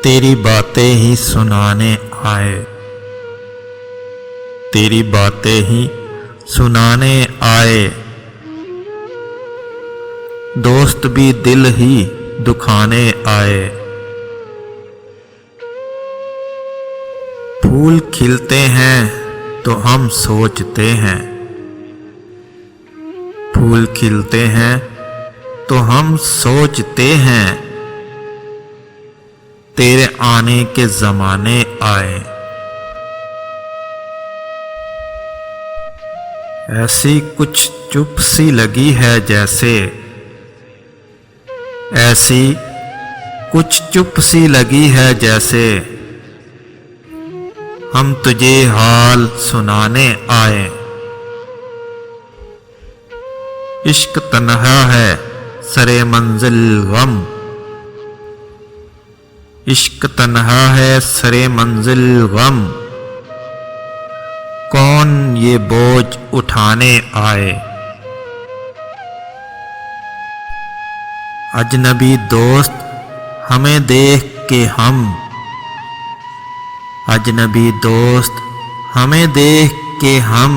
تیری باتیں ہی سنانے آئے، تیری باتیں ہی سنانے آئے، دوست بھی دل ہی دکھانے آئے۔ پھول کھلتے ہیں تو ہم سوچتے ہیں، پھول کھلتے ہیں تو ہم سوچتے ہیں، تیرے آنے کے زمانے آئے۔ ایسی کچھ چپ سی لگی ہے جیسے، ایسی کچھ چپ سی لگی ہے جیسے، ہم تجھے حال سنانے آئے۔ عشق تنہا ہے سرے منزل غم، عشق تنہا ہے سرے منزل غم، کون یہ بوجھ اٹھانے آئے۔ اجنبی دوست ہمیں دیکھ کے ہم، اجنبی دوست ہمیں دیکھ کے ہم،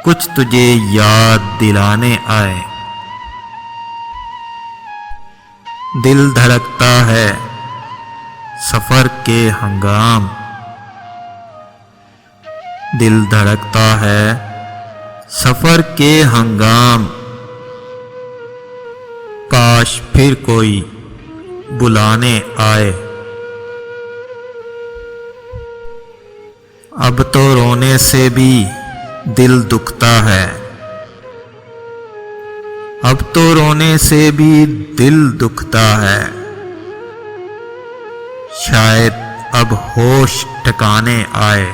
کچھ تجھے یاد دلانے آئے۔ دل دھڑکتا ہے سفر کے ہنگام، دل دھڑکتا ہے سفر کے ہنگام، کاش پھر کوئی بلانے آئے۔ اب تو رونے سے بھی دل دکھتا ہے، اب تو رونے سے بھی دل دکھتا ہے، شاید اب ہوش ٹھکانے آئے۔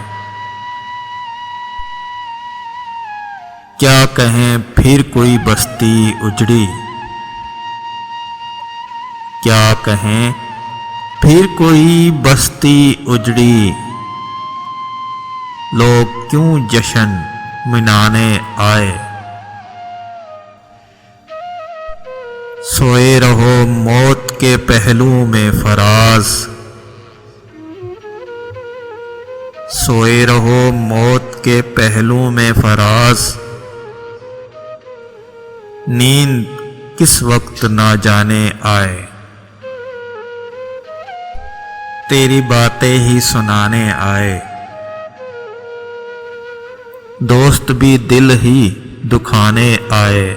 کیا کہیں پھر کوئی بستی اجڑی، کیا کہیں پھر کوئی بستی اجڑی، لوگ کیوں جشن منانے آئے۔ سوئے رہو موت کے پہلو میں فراز، سوئے رہو موت کے پہلو میں فراز، نیند کس وقت نہ جانے آئے۔ تیری باتیں ہی سنانے آئے، دوست بھی دل ہی دکھانے آئے۔